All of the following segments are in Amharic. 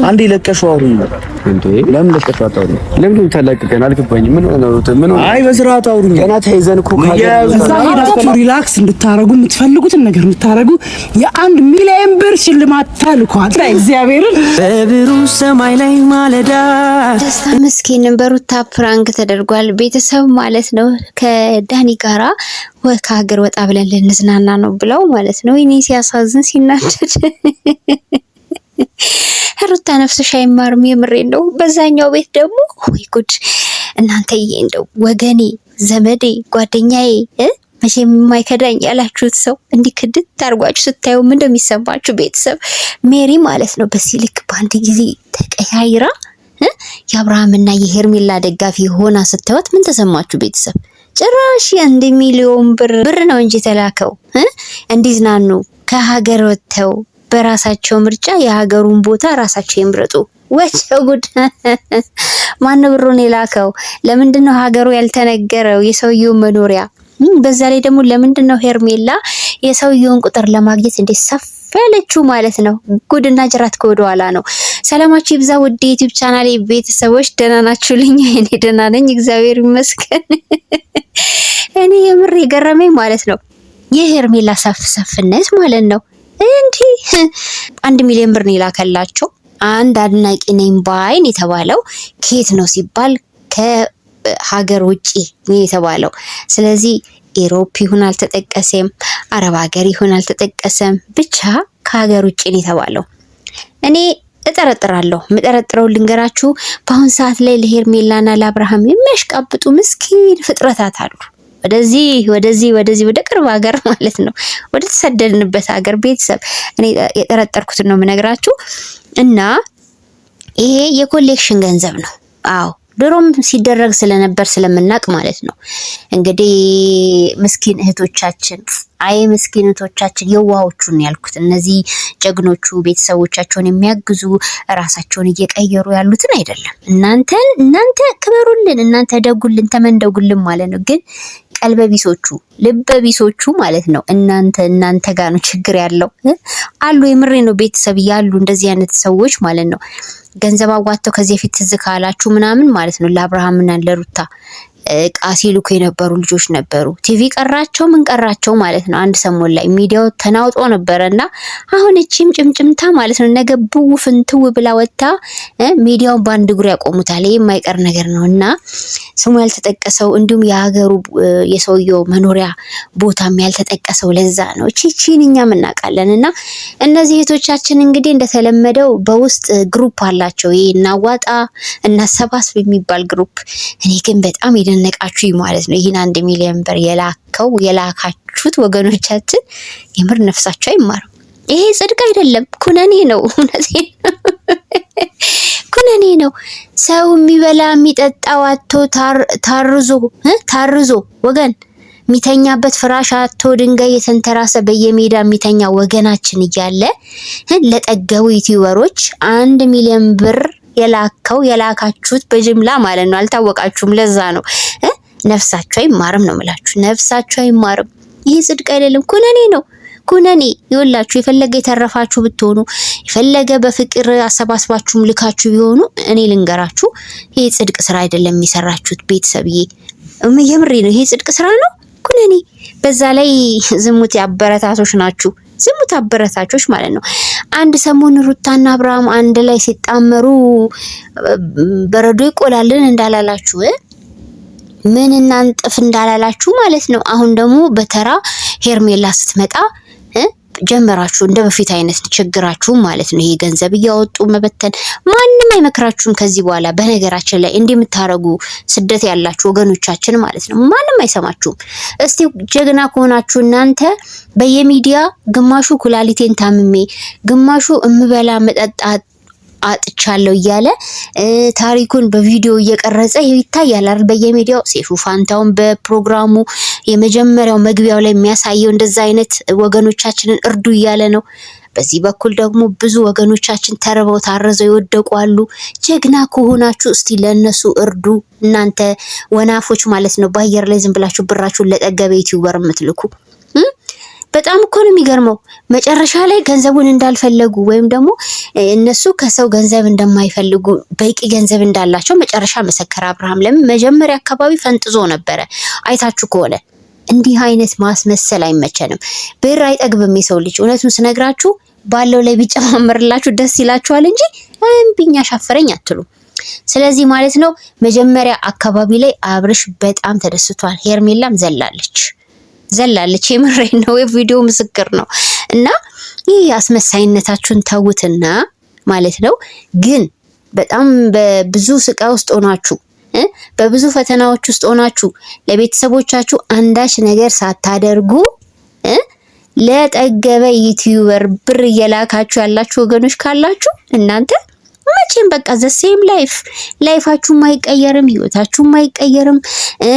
አንዴ ለቀሽው አውሩኝ እንዴ? ለምን ለቀሽው አታውሩኝ? ለምን ተለቀቀን? አልገባኝም። ምን አይ በስርዓት አውሩኝ። ገና ተይዘን እኮ ሪላክስ እንድታረጉ የምትፈልጉትን ነገር እንድታረጉ የ1 ሚሊዮን ብር ሽልማት ተልኳል። እግዚአብሔርን በብሩ ሰማይ ላይ ማለዳ ምስኪን በሩታ ፕራንክ ተደርጓል። ቤተሰብ ማለት ነው ከዳኒ ጋራ ከሀገር ወጣ ብለን ልንዝናና ነው ብለው ማለት ነው። እኔ ሲያሳዝን ሲናደድ ሩታ ነፍስሽ አይማርም። የምሬ ነው። በዛኛው ቤት ደግሞ ወይ ጉድ እናንተዬ፣ እንደው ወገኔ፣ ዘመዴ፣ ጓደኛዬ መቼም የማይከዳኝ ያላችሁት ሰው እንዲህ ክድት ታርጓችሁ ስታዩ ምን እንደሚሰማችሁ ቤተሰብ። ሜሪ ማለት ነው በዚህ ልክ በአንድ ጊዜ ተቀያይራ የአብርሃምና የሄርሜላ ደጋፊ ሆና ስታዩት ምን ተሰማችሁ ቤተሰብ? ጭራሽ የ1 ሚሊዮን ብር ነው እንጂ ተላከው እንዲዝናኑ ከሀገር ወጥተው በራሳቸው ምርጫ የሀገሩን ቦታ ራሳቸው ይምረጡ። ወቸው ጉድ! ማን ብሩን የላከው? ለምንድነው ሀገሩ ያልተነገረው? የሰውየው መኖሪያ በዛ ላይ ደግሞ ለምንድነው ሄርሜላ የሰውየውን ቁጥር ለማግኘት እንደ ሰፍ ያለችው ማለት ነው? ጉድና ጅራት ከወደ ኋላ ነው። ሰላማችሁ ይብዛ ውድ ዩቲዩብ ቻናሌ ቤተሰቦች፣ ደህና ናችሁልኝ? እኔ ደህና ነኝ እግዚአብሔር ይመስገን። እኔ የምር የገረመኝ ማለት ነው የሄርሜላ ሰፍነት ማለት ነው። እንዲህ 1 ሚሊዮን ብር ነው የላከላቸው። አንድ አድናቂ ነኝ ባይን የተባለው ኬት ነው ሲባል ከሀገር ውጪ ነው የተባለው። ስለዚህ ኢሮፕ ይሁን አልተጠቀሰም፣ አረብ ሀገር ይሁን አልተጠቀሰም፣ ብቻ ከሀገር ውጪ ነው የተባለው። እኔ እጠረጥራለሁ። መጠረጥረው ልንገራችሁ፣ በአሁን ሰዓት ላይ ለሄርሜላና ለአብርሃም የሚያሽቃብጡ ምስኪን ፍጥረታት አሉ። ወደዚህ ወደ ቅርብ ሀገር ማለት ነው፣ ወደ ተሰደድንበት ሀገር ቤተሰብ። እኔ የጠረጠርኩትን ነው የምነግራችሁ። እና ይሄ የኮሌክሽን ገንዘብ ነው። አዎ ድሮም ሲደረግ ስለነበር ስለምናቅ ማለት ነው። እንግዲህ ምስኪን እህቶቻችን ምስኪን እህቶቻችን የዋሆቹን ያልኩት እነዚህ ጀግኖቹ ቤተሰቦቻቸውን የሚያግዙ ራሳቸውን እየቀየሩ ያሉትን አይደለም። እናንተ ክበሩልን፣ እናንተ ደጉልን፣ ተመንደጉልን ማለት ነው። ግን ቀልበቢሶቹ ልበቢሶቹ ማለት ነው እናንተ ጋር ነው ችግር ያለው አሉ። የምሬ ነው ቤተሰብ ያሉ እንደዚህ አይነት ሰዎች ማለት ነው። ገንዘብ አዋጥተው ከዚህ በፊት ትዝ ካላችሁ ምናምን ማለት ነው ለአብርሃምና ለሩታ እቃ ሲልኩ የነበሩ ልጆች ነበሩ። ቲቪ ቀራቸው ምን ቀራቸው ማለት ነው። አንድ ሰሞን ላይ ሚዲያው ተናውጦ ነበረና አሁን እቺም ጭምጭምታ ማለት ነው ነገ ፍንትው ብላ ወጣ ሚዲያውን ባንድ እግሩ ያቆሙታል። ይሄ የማይቀር ነገር ነውና ስሙ ያልተጠቀሰው እንዲሁም የሀገሩ የሰውየው መኖሪያ ቦታም ያልተጠቀሰው ለዛ ነው። እቺን እኛ እናውቃለንና እነዚህ እህቶቻችን እንግዲህ እንደተለመደው በውስጥ ግሩፕ አላቸው። ይሄ እናዋጣ እናሰባስብ የሚባል ግሩፕ። እኔ ግን በጣም ነቃችሁ ማለት ነው። ይሄን 1 ሚሊዮን ብር የላካችሁት ወገኖቻችን የምር ነፍሳችሁ አይማርም። ይሄ ጽድቅ አይደለም፣ ኩነኔ ነው። እውነቴን ነው፣ ኩነኔ ነው። ሰው የሚበላ የሚጠጣው አጥቶ ታርዞ ወገን የሚተኛበት ፍራሽ አጥቶ ድንጋይ የተንተራሰ በየሜዳ የሚተኛ ወገናችን እያለ ለጠገቡ ዩቲዩበሮች 1 ሚሊዮን ብር የላካችሁት በጅምላ ማለት ነው። አልታወቃችሁም። ለዛ ነው ነፍሳችሁ አይማርም ነው የምላችሁ። ነፍሳችሁ አይማርም። ይሄ ጽድቅ አይደለም፣ ኩነኔ ነው። ኩነኔ ይኸውላችሁ፣ የፈለገ የተረፋችሁ ብትሆኑ የፈለገ በፍቅር አሰባስባችሁም ልካችሁ ቢሆኑ እኔ ልንገራችሁ፣ ይሄ ጽድቅ ስራ አይደለም የሚሰራችሁት ቤተሰብዬ። የምሬ ነው። ይሄ ጽድቅ ስራ ነው፣ ኩነኔ። በዛ ላይ ዝሙት ያበረታቶች ናችሁ። ዝሙት አበረታቾች ማለት ነው። አንድ ሰሞን ሩታና አብርሃም አንድ ላይ ሲጣመሩ በረዶ ይቆላልን እንዳላላችሁ ምን እናንጥፍ እንዳላላችሁ ማለት ነው። አሁን ደግሞ በተራ ሄርሜላ ስትመጣ ጀመራችሁ እንደ በፊት አይነት ችግራችሁ ማለት ነው። ይሄ ገንዘብ እያወጡ መበተን ማንም አይመክራችሁም ከዚህ በኋላ። በነገራችን ላይ እንደምታረጉ ስደት ያላችሁ ወገኖቻችን ማለት ነው ማንም አይሰማችሁም። እስቲ ጀግና ከሆናችሁ እናንተ በየሚዲያ ግማሹ ኩላሊቴን ታምሜ ግማሹ እምበላ መጠጣት አጥቻለሁ እያለ ታሪኩን በቪዲዮ እየቀረጸ ይታያል አይደል? በየሚዲያው ሴፉ ፋንታውን በፕሮግራሙ የመጀመሪያው መግቢያው ላይ የሚያሳየው እንደዛ አይነት ወገኖቻችንን እርዱ እያለ ነው። በዚህ በኩል ደግሞ ብዙ ወገኖቻችን ተርበው ታረዘው ይወደቁ አሉ። ጀግና ከሆናችሁ እስቲ ለነሱ እርዱ። እናንተ ወናፎች ማለት ነው፣ በአየር ላይ ዝም ብላችሁ ብራችሁን ለጠገበ ዩቲዩበር የምትልኩ በጣም እኮ ነው የሚገርመው። መጨረሻ ላይ ገንዘቡን እንዳልፈለጉ ወይም ደግሞ እነሱ ከሰው ገንዘብ እንደማይፈልጉ በቂ ገንዘብ እንዳላቸው መጨረሻ መሰከረ አብርሃም። ለምን መጀመሪያ አካባቢ ፈንጥዞ ነበረ። አይታችሁ ከሆነ እንዲህ አይነት ማስመሰል አይመቸንም። ብር አይጠግብም የሰው ልጅ። እውነቱን ስነግራችሁ ባለው ላይ ቢጨማመርላችሁ ደስ ይላችኋል እንጂ እምቢኛ ሻፈረኝ አትሉም። ስለዚህ ማለት ነው መጀመሪያ አካባቢ ላይ አብርሽ በጣም ተደስቷል። ሄርሜላም ዘላለች። የምሬን ነው፣ የቪዲዮ ምስክር ነው። እና ይህ አስመሳይነታችሁን ተውትና ማለት ነው። ግን በጣም በብዙ ስቃይ ውስጥ ሆናችሁ በብዙ ፈተናዎች ውስጥ ሆናችሁ ለቤተሰቦቻችሁ አንዳች ነገር ሳታደርጉ ለጠገበ ዩቲዩበር ብር እየላካችሁ ያላችሁ ወገኖች ካላችሁ እናንተ መቼም በቃ ዘሴም ላይፋችሁ አይቀየርም፣ ህይወታችሁ አይቀየርም።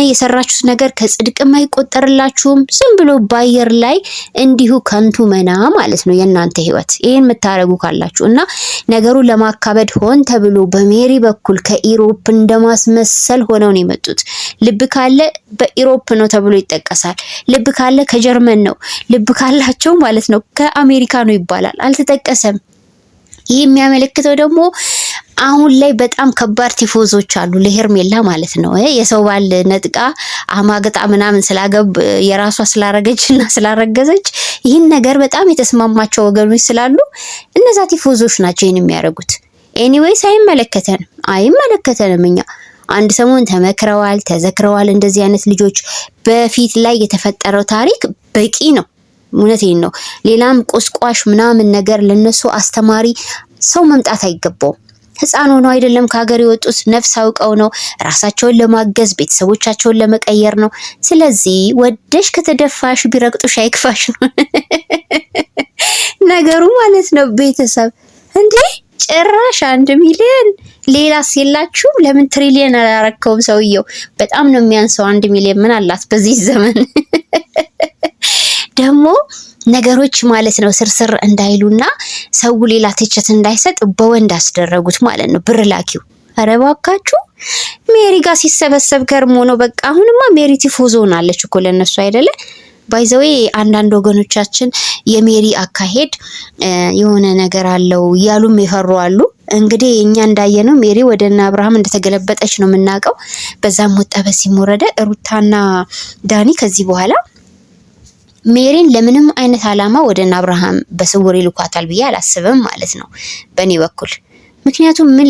የሰራችሁት ነገር ከጽድቅም አይቆጠርላችሁም። ዝም ብሎ ባየር ላይ እንዲሁ ከንቱ መና ማለት ነው የእናንተ ህይወት። ይሄን የምታረጉ ካላችሁ እና ነገሩን ለማካበድ ሆን ተብሎ በሜሪ በኩል ከኢሮፕ እንደማስመሰል ሆነው ነው የመጡት። ልብ ካለ በኢሮፕ ነው ተብሎ ይጠቀሳል። ልብ ካለ ከጀርመን ነው፣ ልብ ካላቸው ማለት ነው ከአሜሪካ ነው ይባላል። አልተጠቀሰም። ይህ የሚያመለክተው ደግሞ አሁን ላይ በጣም ከባድ ቲፎዞች አሉ ለሄርሜላ ማለት ነው። የሰው ባል ነጥቃ አማግጣ ምናምን የራሷ ስላረገችና ስላረገዘች ይህን ነገር በጣም የተስማማቸው ወገኖች ስላሉ እነዛ ቲፎዞች ናቸው ይህን የሚያደርጉት። ኤኒዌይስ አይመለከተንም። እኛ አንድ ሰሞን ተመክረዋል፣ ተዘክረዋል። እንደዚህ አይነት ልጆች በፊት ላይ የተፈጠረው ታሪክ በቂ ነው። እውነቴን ነው። ሌላም ቆስቋሽ ምናምን ነገር ለነሱ አስተማሪ ሰው መምጣት አይገባውም። ህፃን ሆነው አይደለም ከሀገር የወጡት፣ ነፍስ አውቀው ነው ራሳቸውን ለማገዝ ቤተሰቦቻቸውን ለመቀየር ነው። ስለዚህ ወደሽ ከተደፋሽ ቢረግጡሽ አይክፋሽ ነው ነገሩ ማለት ነው። ቤተሰብ እንዴ ጭራሽ 1 ሚሊዮን ሌላስ የላችሁም? ለምን ትሪሊየን አላረከውም? ሰውየው በጣም ነው የሚያንሰው። 1 ሚሊዮን ምን አላት በዚህ ዘመን? ደግሞ ነገሮች ማለት ነው ስርስር እንዳይሉና ሰው ሌላ ትችት እንዳይሰጥ በወንድ አስደረጉት ማለት ነው ብር ላኪው። ኧረ እባካችሁ ሜሪ ጋር ሲሰበሰብ ከርሞ ነው። በቃ አሁንማ ሜሪ ቲፎዞ ሆናለች እኮ ለነሱ አይደለ? ባይዘዌ አንዳንድ ወገኖቻችን የሜሪ አካሄድ የሆነ ነገር አለው እያሉም የፈሩ አሉ። እንግዲህ እኛ እንዳየነው ሜሪ ወደና አብርሃም እንደተገለበጠች ነው የምናውቀው። በዛም ወጣ በሲም ወረደ። ሩታና ዳኒ ከዚህ በኋላ ሜሪን ለምንም አይነት አላማ ወደና አብርሃም በስውር ይልኳታል ብዬ አላስብም ማለት ነው በእኔ በኩል። ምክንያቱም ምን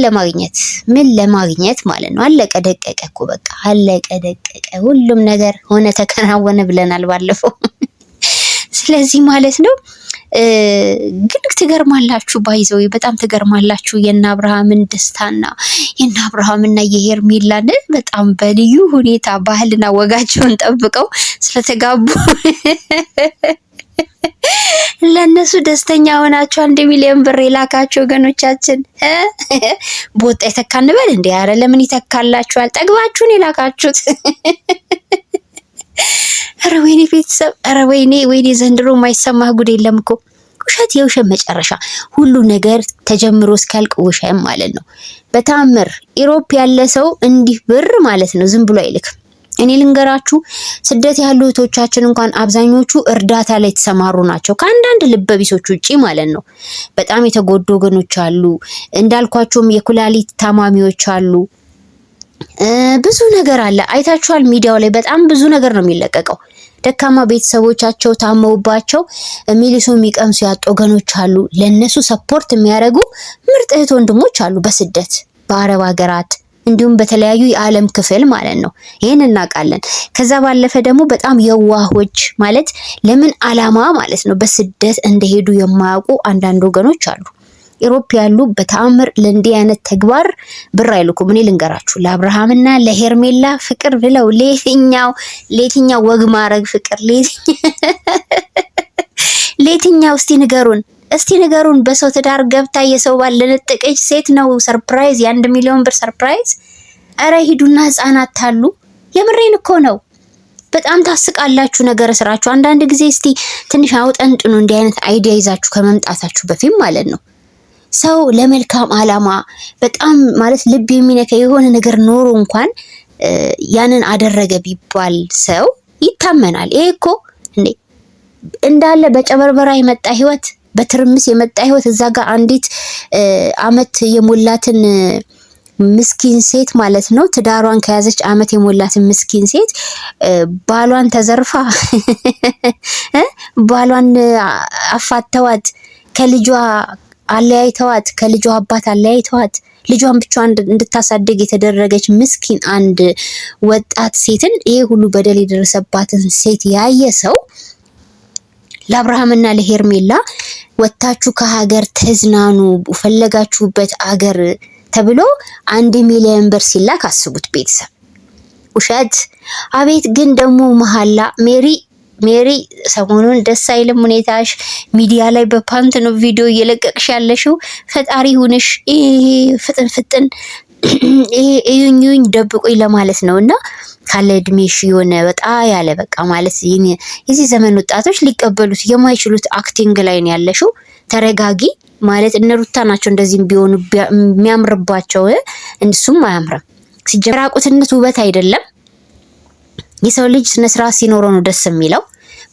ለማግኘት ማለት ነው። አለቀ ደቀቀ እኮ በቃ አለቀ ደቀቀ። ሁሉም ነገር ሆነ ተከናወነ ብለናል ባለፈው። ስለዚህ ማለት ነው ግን ትገርማላችሁ፣ ባይዘው በጣም ትገርማላችሁ። የና አብርሃምን ደስታና የና አብርሃምና የሄርሜላን በጣም በልዩ ሁኔታ ባህልና ወጋቸውን ጠብቀው ስለተጋቡ ለነሱ ደስተኛ ሆናችሁ 1 ሚሊዮን ብር የላካችሁ ወገኖቻችን ቦጣ ይተካንበል እንዴ? ኧረ ለምን ይተካላችኋል? ጠግባችሁን የላካችሁት። ኧረ ወይኔ ቤተሰብ፣ ኧረ ወይኔ ዘንድሮ የማይሰማህ ጉድ የለም እኮ። ውሸት የውሸት መጨረሻ። ሁሉ ነገር ተጀምሮ እስኪያልቅ ውሸት ማለት ነው። በታምር ኢሮፕ ያለ ሰው እንዲህ ብር ማለት ነው ዝም ብሎ አይልክም። እኔ ልንገራችሁ፣ ስደት ያሉ እህቶቻችን እንኳን አብዛኞቹ እርዳታ ላይ የተሰማሩ ናቸው፣ ከአንዳንድ ልበቢሶች ውጪ ማለት ነው። በጣም የተጎዱ ወገኖች አሉ፣ እንዳልኳቸውም የኩላሊት ታማሚዎች አሉ። ብዙ ነገር አለ። አይታችኋል፣ ሚዲያው ላይ በጣም ብዙ ነገር ነው የሚለቀቀው። ደካማ ቤተሰቦቻቸው ታመውባቸው ሚሊሶ የሚቀምሱ ያጡ ወገኖች አሉ። ለነሱ ሰፖርት የሚያደርጉ ምርጥ እህት ወንድሞች አሉ በስደት በአረብ ሀገራት እንዲሁም በተለያዩ የዓለም ክፍል ማለት ነው። ይሄን እናውቃለን። ከዛ ባለፈ ደግሞ በጣም የዋሆች ማለት ለምን አላማ ማለት ነው በስደት እንደሄዱ የማያውቁ አንዳንድ ወገኖች አሉ። ኢሮፕ ያሉ በተአምር ለእንዲህ አይነት ተግባር ብር አይልኩም። እኔ ልንገራችሁ፣ ለአብርሃምና ለሄርሜላ ፍቅር ብለው ለየትኛው ወግ ማረግ ፍቅር ለየትኛው እስቲ ንገሩን። በሰው ትዳር ገብታ የሰው ባል ለነጠቀች ሴት ነው ሰርፕራይዝ የ1 ሚሊዮን ብር ሰርፕራይዝ። አረ ሂዱና ህፃናት ታሉ። የምሬን እኮ ነው። በጣም ታስቃላችሁ ነገር ስራችሁ። አንዳንድ ጊዜ እስቲ ትንሽ አውጠንጥኑ እንዲህ አይነት አይዲያ ይዛችሁ ከመምጣታችሁ በፊት ማለት ነው። ሰው ለመልካም አላማ በጣም ማለት ልብ የሚነካ የሆነ ነገር ኖሮ እንኳን ያንን አደረገ ቢባል ሰው ይታመናል። ይሄ እኮ እንዴ እንዳለ በጨበርበራ የመጣ ህይወት፣ በትርምስ የመጣ ህይወት። እዛ ጋር አንዲት አመት የሞላትን ምስኪን ሴት ማለት ነው ትዳሯን ከያዘች አመት የሞላትን ምስኪን ሴት ባሏን ተዘርፋ ባሏን አፋተዋት ከልጇ አለያይተዋት ከልጇ አባት አለያይተዋት ልጇን ብቻዋን እንድታሳድግ የተደረገች ምስኪን አንድ ወጣት ሴትን ይሄ ሁሉ በደል የደረሰባትን ሴት ያየ ሰው ለአብርሃምና ለሄርሜላ ወጣችሁ ከሀገር ተዝናኑ ፈለጋችሁበት አገር ተብሎ 1 ሚሊዮን ብር ሲላክ አስቡት ቤተሰብ። ውሸት። አቤት ግን ደግሞ መሐላ ሜሪ ሰሞኑን ደስ አይልም ሁኔታሽ። ሚዲያ ላይ በፓንት ነው ቪዲዮ እየለቀቅሽ ያለሽው። ፈጣሪ ሁንሽ። ፍጥን እዩኝ ደብቁኝ ለማለት ነውና ካለ እድሜሽ የሆነ ወጣ ያለ በቃ ማለት የዚህ ዘመን ወጣቶች ሊቀበሉት የማይችሉት አክቲንግ ላይ ነው ያለሽው። ተረጋጊ ማለት እነ ሩታ ናቸው እንደዚህ ቢሆኑ የሚያምርባቸው፣ እንሱም አያምርም። ሲጀምር ራቁትነት ውበት አይደለም። የሰው ልጅ ስነ ስርዓት ሲኖረው ነው ደስ የሚለው።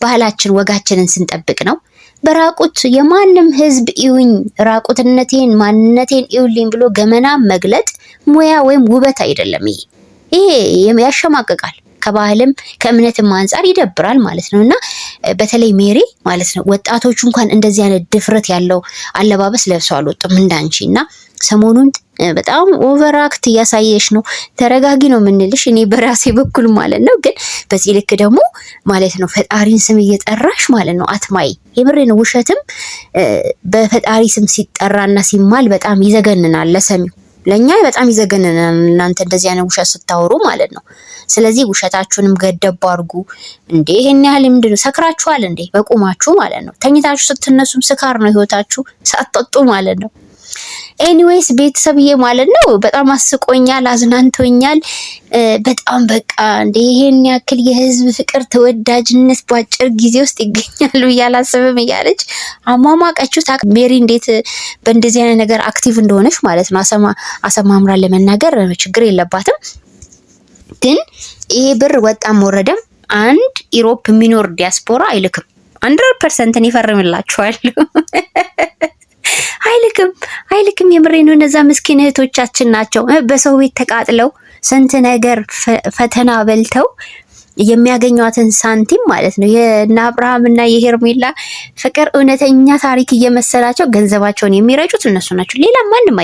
ባህላችን ወጋችንን ስንጠብቅ ነው። በራቁት የማንም ህዝብ ይውኝ ራቁትነቴን ማንነቴን ይውልኝ ብሎ ገመና መግለጥ ሙያ ወይም ውበት አይደለም። ይሄ ያሸማቅቃል። ከባህልም ከእምነትም አንፃር ይደብራል ማለት ነውና በተለይ ሜሪ ማለት ነው ወጣቶቹ እንኳን እንደዚህ አይነት ድፍረት ያለው አለባበስ ለብሰው አልወጡም እንዳንቺና ሰሞኑን በጣም ኦቨርአክት እያሳየሽ ነው። ተረጋጊ ነው የምንልሽ እኔ በራሴ በኩል ማለት ነው። ግን በዚህ ልክ ደግሞ ማለት ነው ፈጣሪን ስም እየጠራሽ ማለት ነው አትማይ። የምሬን ውሸትም በፈጣሪ ስም ሲጠራና ሲማል በጣም ይዘገንናል ለሰሚው። ለኛ በጣም ይዘገንናል እናንተ እንደዚህ አይነት ውሸት ስታወሩ ማለት ነው። ስለዚህ ውሸታችሁንም ገደብ አድርጉ። እንዴ ይሄን ያህል ምንድነው ሰክራችኋል እንዴ? በቁማችሁ ማለት ነው። ተኝታችሁ ስትነሱም ስካር ነው ህይወታችሁ ሳትጠጡ ማለት ነው። ኤኒዌይስ ቤተሰብዬ ማለት ነው በጣም አስቆኛል፣ አዝናንቶኛል። በጣም በቃ እንዴ ይሄን ያክል የህዝብ ፍቅር ተወዳጅነት በአጭር ጊዜ ውስጥ ይገኛሉ እያላሰብም እያለች አሟሟቀችው። ሜሪ እንዴት በእንደዚህ አይነት ነገር አክቲቭ እንደሆነች ማለት ነው አሰማምራ ለመናገር ችግር የለባትም። ግን ይሄ ብር ወጣም ወረደም አንድ ኢሮፕ የሚኖር ዲያስፖራ አይልክም። 100% ይፈርምላችኋል። አይልክም። የምሬ ነው። እነዛ ምስኪን እህቶቻችን ናቸው በሰው ቤት ተቃጥለው ስንት ነገር ፈተና በልተው የሚያገኟትን ሳንቲም ማለት ነው። የእነ አብርሃም እና የሄርሜላ ፍቅር እውነተኛ ታሪክ እየመሰላቸው ገንዘባቸውን የሚረጩት እነሱ ናቸው። ሌላ ማንም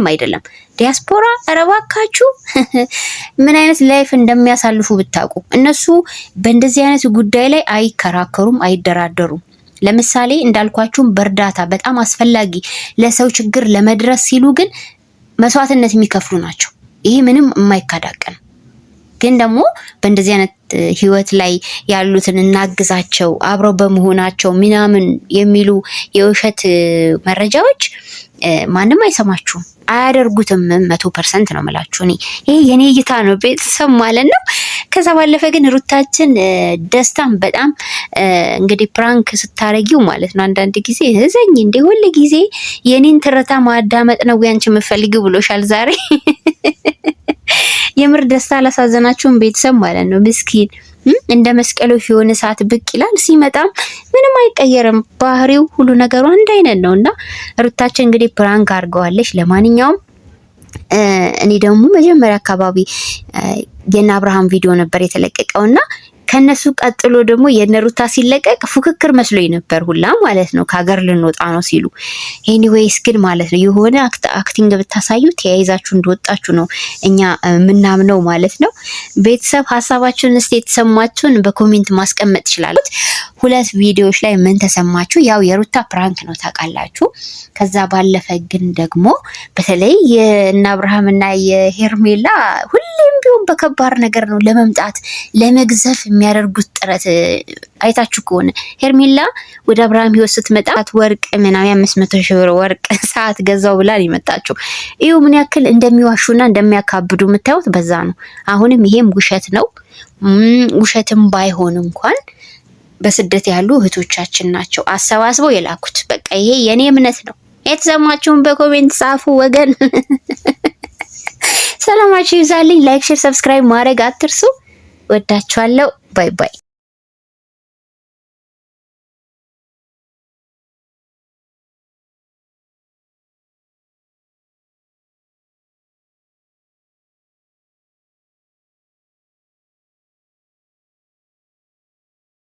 አይደለም። ዲያስፖራ እባካችሁ ምን አይነት ላይፍ እንደሚያሳልፉ ብታውቁ። እነሱ በእንደዚህ አይነት ጉዳይ ላይ አይከራከሩም፣ አይደራደሩም። ለምሳሌ እንዳልኳችሁም በእርዳታ በጣም አስፈላጊ ለሰው ችግር ለመድረስ ሲሉ ግን መስዋዕትነት የሚከፍሉ ናቸው። ይሄ ምንም የማይካዳቀን ግን ደግሞ በእንደዚህ አይነት ህይወት ላይ ያሉትን እናግዛቸው አብረው በመሆናቸው ምናምን የሚሉ የውሸት መረጃዎች ማንም አይሰማችሁም፣ አያደርጉትም። 100% ነው የምላችሁ። ይሄ የኔ እይታ ነው ቤተሰብ ማለት ነው። ከዛ ባለፈ ግን ሩታችን ደስታም በጣም እንግዲህ ፕራንክ ስታረጊው ማለት ነው አንዳንድ ጊዜ እዘኝ እንደ ሁሉ ጊዜ የኔን ትረታ ማዳመጥ ነው ያንቺ የምፈልጊው ብሎሻል ዛሬ። የምር ደስታ አላሳዘናችሁም ቤተሰብ ማለት ነው። ምስኪን እንደ መስቀሎች የሆነ ሰዓት ብቅ ይላል፣ ሲመጣም ምንም አይቀየርም። ባህሪው ሁሉ ነገሩ አንድ አይነት ነውና ሩታችን እንግዲህ ፕራንክ አድርገዋለች። ለማንኛውም እኔ ደግሞ መጀመሪያ አካባቢ የእነ አብርሃም ቪዲዮ ነበር የተለቀቀውና ከነሱ ቀጥሎ ደግሞ የነሩታ ሲለቀቅ ፉክክር መስሎኝ ነበር ሁላ ማለት ነው። ከሀገር ልንወጣ ነው ሲሉ ኤኒዌይስ ግን ማለት ነው የሆነ አክቲንግ ብታሳዩ ተያይዛችሁ እንደወጣችሁ ነው እኛ ምናምነው ማለት ነው። ቤተሰብ ሀሳባችሁን እስቲ የተሰማችሁን በኮሜንት ማስቀመጥ ትችላላችሁ። ሁለት ቪዲዮዎች ላይ ምን ተሰማችሁ? ያው የሩታ ፕራንክ ነው ታውቃላችሁ። ከዛ ባለፈ ግን ደግሞ በተለይ የእነ አብርሃም እና የሄርሜላ ሁሌም ቢሆን በከባድ ነገር ነው ለመምጣት ለመግዘፍ የሚያደርጉት ጥረት አይታችሁ ከሆነ ሄርሜላ ወደ አብርሃም ህይወት ስትመጣ ወርቅ ምናምን 500,000 ብር ወርቅ ሰዓት ገዛው ብላ ይመጣችሁ። ይሄው ምን ያክል እንደሚዋሹና እንደሚያካብዱ የምታዩት በዛ ነው። አሁንም ይሄም ውሸት ነው። ውሸትም ባይሆን እንኳን በስደት ያሉ እህቶቻችን ናቸው አሰባስበው የላኩት። በቃ ይሄ የኔ እምነት ነው። የተሰማችሁን በኮሜንት ጻፉ ወገን። ሰላማችሁ ይብዛልኝ። ላይክ፣ ሼር፣ ሰብስክራይብ ማድረግ አትርሱ። ወዳችኋለሁ። ባይ ባይ።